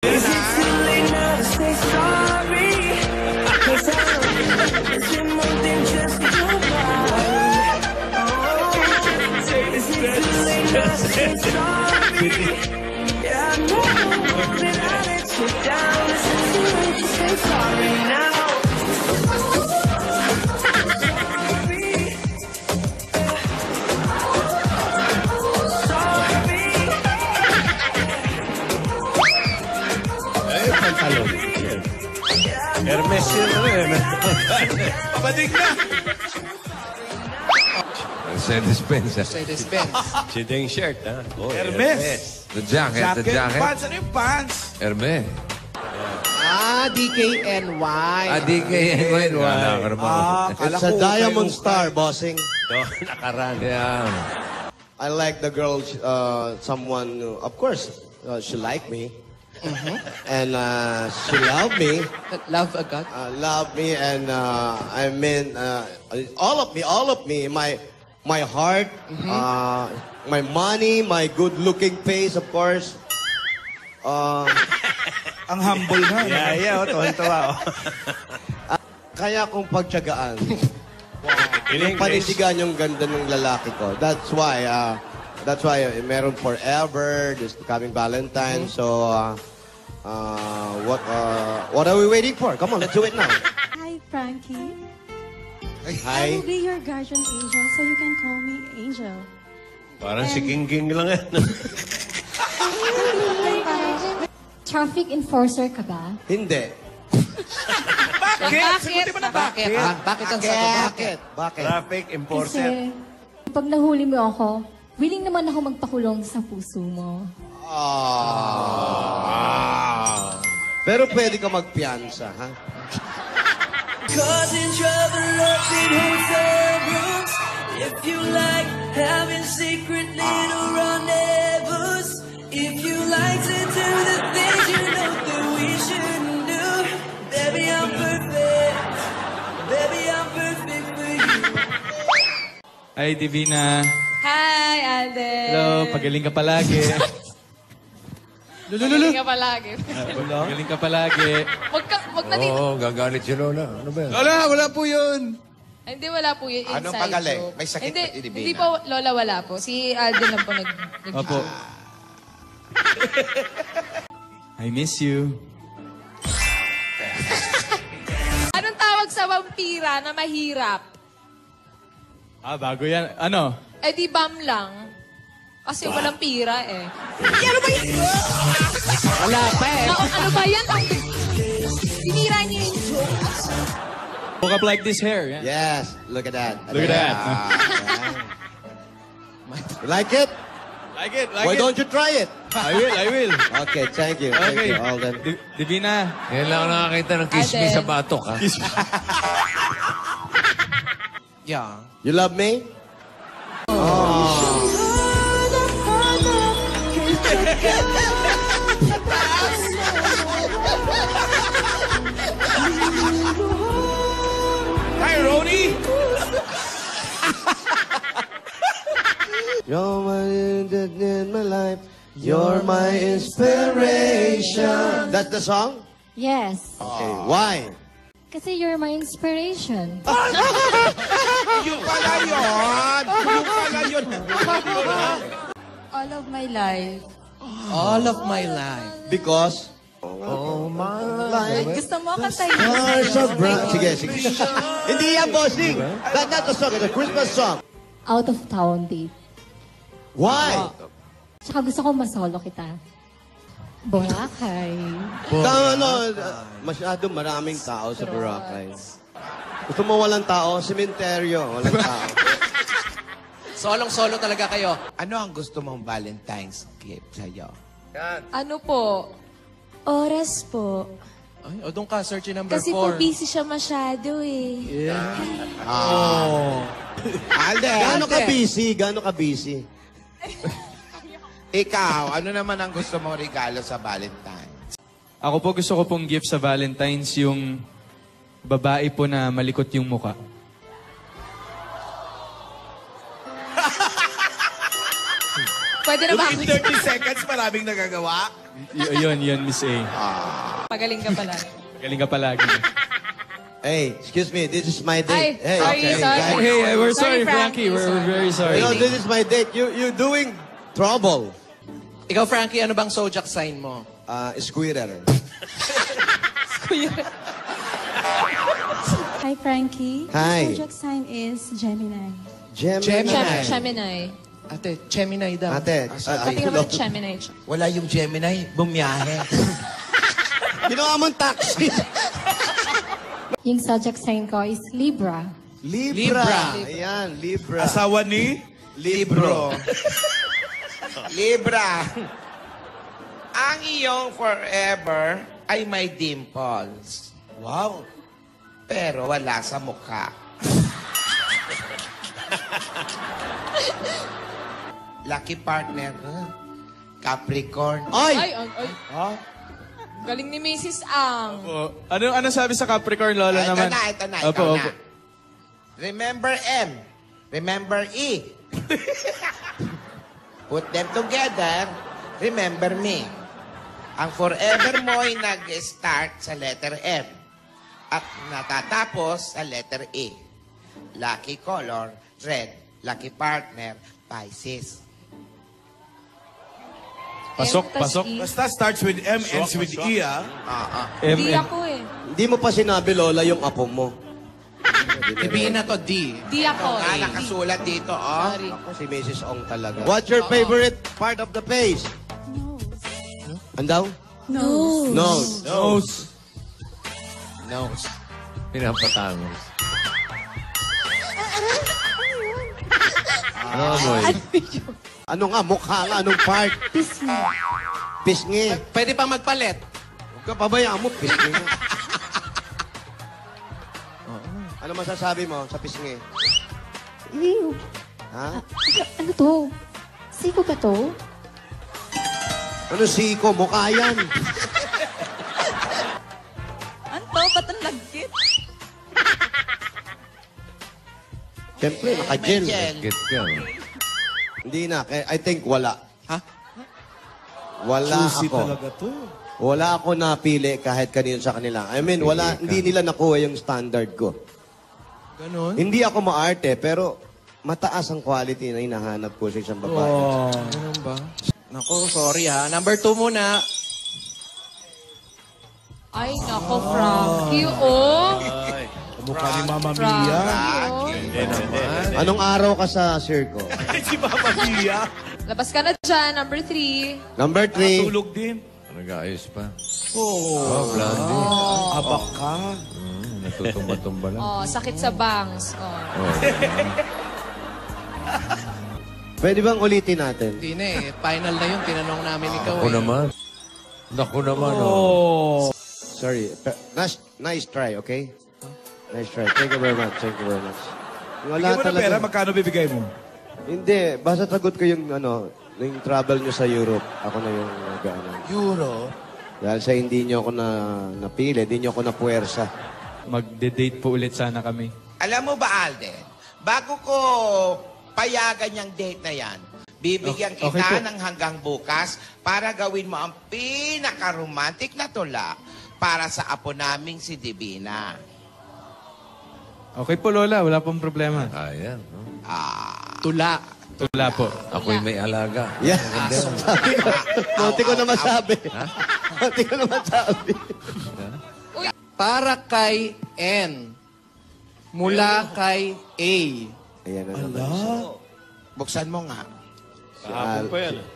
Is it too late now to say sorry? 'Cause I know it's been more than just goodbye. Oh, is it too late now to say sorry? Yeah, I know that I let you down. Is it too late to say sorry now? Hermes yun, Pabadig na! Mercedes-Benz. Mercedes-Benz. Chida yung shirt, ha? Oh, Hermes. The jacket, the jacket. Pants, ano yung pants? Hermes. DKNY. DKNY. Wala ka naman. It's a diamond star, bossing. Nakaran. Yeah. I like the girl, someone, of course, she liked me. And she loved me. Love agad? Loved me, and I mean, all of me, my heart, my money, my good-looking face, of course. Ang humble na. Yeah, tuwan-tuwa. Kaya kong pagtyagaan. Yung panindigan yung ganda ng lalaki ko. That's why meron forever, this coming Valentine. So, what are we waiting for? Come on, let's do it now. Hi, Frankie. Hi. I will be your guardian angel, so you can call me Angel. Parang si King lang yan. Traffic enforcer ka ba? Hindi. Bakit? Sagutin mo na bakit? Bakit ang sagot? Bakit? Traffic enforcer. Kasi pag nahuli mo ako, willing naman ako magpakulong sa puso mo. Pero pwede ka magpiyansa, ha? Causing trouble up in hotel rooms. If you like having secret little rendezvous. If you like to do the things you know that we shouldn't do. Baby, I'm perfect. Baby, I'm perfect for you. Hi, Divina. Hi, Alden. Hello, pagaling ka palagi. Magaling ka palagi. Pagaling ka palagi. Wag na din. Oo, gagalit si Lola. Ano ba yan? Wala po yun. Ay, hindi, wala po yun. Anong Inside pagaling? joke. May sakit Hindi, ba si Divina? hindi po, Lola, wala po. Si Alden lang po nag Opo. I miss you. Anong tawag sa vampira na mahirap? Bago yan. Ano? Eh, di bam lang. Kasi walang pira eh. Wala pa eh. Ano ba yan? Sinira niyo yung joke. Woke up like this hair. Yeah. Yes, look at that. Look at that. You like it? Like it, like Why it. don't you try it? I will. Okay, thank you. Okay. Thank you, Alden. Divina. Ngayon lang ako nakakita ng kiss me Alden. sa batok, ha? Yeah. You love me? Hi, Ronnie! You're my in my life. You're my inspiration. That's the song? Yes. Okay. Why? Kasi you're my inspiration. Yung pala yun! Yung pala yun! All of my life. All of my life. Because? Gusto mo kantayin? Stars are bright. Sige, sige. Hindi yan, bossing. That's not the song. It's a Christmas song. Out of town date. Why? Tsaka gusto ko masolo kita. Boracay. Tama, no. Masyado maraming tao sa Boracay. Gusto mo walang tao? Sementeryo. Walang tao. Solong-solo talaga kayo. Ano ang gusto mong Valentine's gift sa'yo? Ano po? Oras po. Ay, o doon ka, search number Kasi 4. po busy siya masyado eh. Alden! Gaano ka busy? Gaano ka busy? Ikaw, ano naman ang gusto mong regalo sa Valentine's? Ako po gusto ko pong gift sa Valentine's yung babae po na malikot yung muka. Pwede na ba? Within 30 seconds, maraming nagagawa. Yun, Miss A. Magaling ka pala. Galing ka palagi. Hey, excuse me, this is my date. Ay, sorry, okay, sorry. guys. Hey, we're Sorry, sorry, Frankie. Frankie. We're very sorry. You know, this is my date. You doing trouble. Ikaw, Frankie, ano bang zodiac sign mo? Squirrel. Hi, Frankie. Hi. Zodiac sign is Gemini. Gemini. Gemini. Ate, Gemini daw. Ate, Pati ka naman Gemini. Wala yung Gemini, bumiyahe. ginawa mong taxi. Yung zodiac sign ko is Libra. Libra. Ayan, Libra. Asawa ni? Libro. Libra. Ang iyong forever ay may dimples. Wow. Pero wala sa mukha. Lucky partner, Capricorn. Ay. Galing ni Mrs. Ang. Ano sabi sa Capricorn, Lola Ito naman? na, Opo, ikaw na. opo. Remember M. Remember E. Put them together, remember me. Ang forever mo ay nag-start sa letter M at natatapos sa letter E. Lucky color, red. Lucky partner, Pisces. Pasok. Basta starts with M, ends with E, ah. Di ako eh. Hindi mo pa sinabi, Lola, yung apo mo. Sabihin na to, D. Di ako eh. Nakasulat dito, oh. Sorry. Ako si Mrs. Ong talaga. What's your favorite part of the face? Andaw? Nose. Nose. Nose. Pinapatangos. Ano mo eh? Ano nga, mukha nga, anong part? Pisngi. Pisngi. Pwede pa magpalit. Huwag ka pabayaan mo, pisngi nga. Ano masasabi mo sa pisngi? Ew. Ha? Ano to? Siko ba to? Ano siko? Mukha yan. Ano to? Ba't ang lagkit? Siyempre, naka-gel. Get ka. Hindi na. I think wala. Ha? Wala Susi ako. talaga to. Wala ako napili kahit kanino sa kanila. I mean, hindi nila nakuha yung standard ko. Ganon? Hindi ako maarte, pero mataas ang quality na hinahanap ko sa isang babae. Ganun ba? Naku, sorry ha. Number 2 muna. Ay, nako, Frankie, oh. Mukha ni Mama Mia. Anong araw ka sa circo? Si Mama Mia. Labas ka na dyan, number 3. Number 3. Tulog din. Nag-aayos pa. Oh, Blondie. Abak ka. Natutumba-tumba lang. Oh, sakit sa bangs. Oh. Pwede bang ulitin natin? Hindi na eh. Final na yun. Tinanong namin ikaw Naku eh. naman. Naku naman, oh. Sorry. Nice try, okay? Nice try. Thank you very much. Thank you very much. Bigyan mo na pera, magkano bibigay mo? Hindi. Basta sagot ko yung, yung travel nyo sa Europe. Ako na yung Euro? Dahil sa hindi nyo ako napili, hindi nyo ako napuwersa. Magde-date po ulit sana kami. Alam mo ba, Alden? Bago ko payagan yung date na yan, bibigyan Okay kita po. ng hanggang bukas para gawin mo ang pinaka-romantic na tula para sa apo naming si Divina. Okay po, Lola. Wala pong problema. Ayan. No? Tula. Tula po. Ako'y may alaga. Yeah. Sabi ko, munti ko na masabi. Munti ko na masabi. Para kay N. Mula kay A. Ayan na naman siya. Buksan mo nga.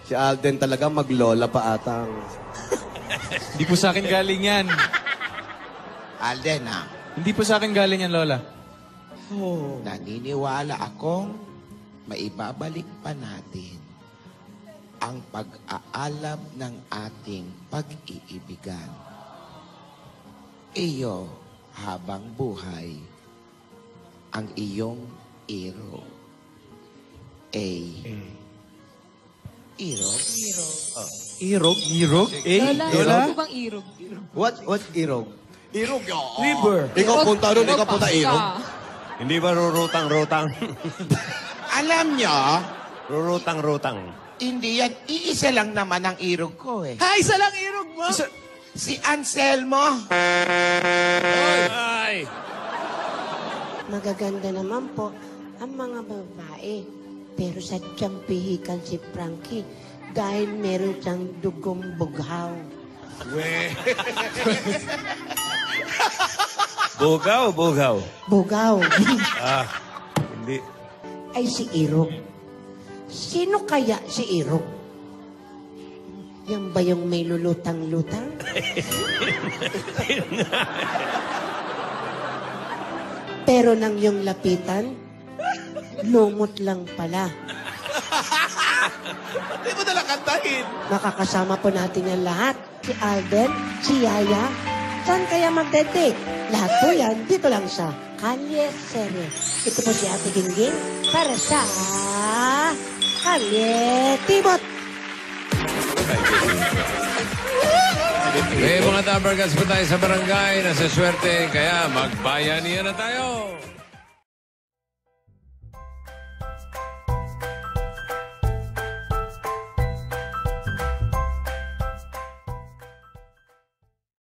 Si Alden talaga maglola pa atang. Hindi po sa akin galing yan. Alden, ha? Hindi po sa akin galing yan, Lola. Naniniwala akong maibabalik pa natin ang pag-aalab ng ating pag-iibigan. Iyo habang buhay ang iyong iro. Irog? Irog? Irog? Lola, Lola? ano bang irog? What's irog? Irog. River. Ikaw punta ron, ikaw punta irog. Hindi ba rurutang-rutang? Alam nyo, Rurutang-rutang. Hindi yan. Iisa lang naman ang irog ko eh. Ha, isa lang irog mo? Si Anselmo. Ay! Magaganda naman po ang mga babae. Pero sadyang pihikan si Frankie dahil meron siyang dugong bughaw. Bugaw, bugaw. Bugaw. Hindi. Ay si Irog. Sino kaya si Irog? Yan ba yung may lulutang-lutang? Pero nang yung lapitan, lumot lang pala. Hindi mo nalang kantahin. Makakasama po natin yan lahat. Si Alden, si Yaya. Saan kaya magdedate? Lahat po yan, dito lang sa Kalye Serye. Ito po si Ate Gingging para sa Kalye Timot. Mga tabargas po tayo sa barangay. Nasa swerte. Kaya magbayanihan na tayo.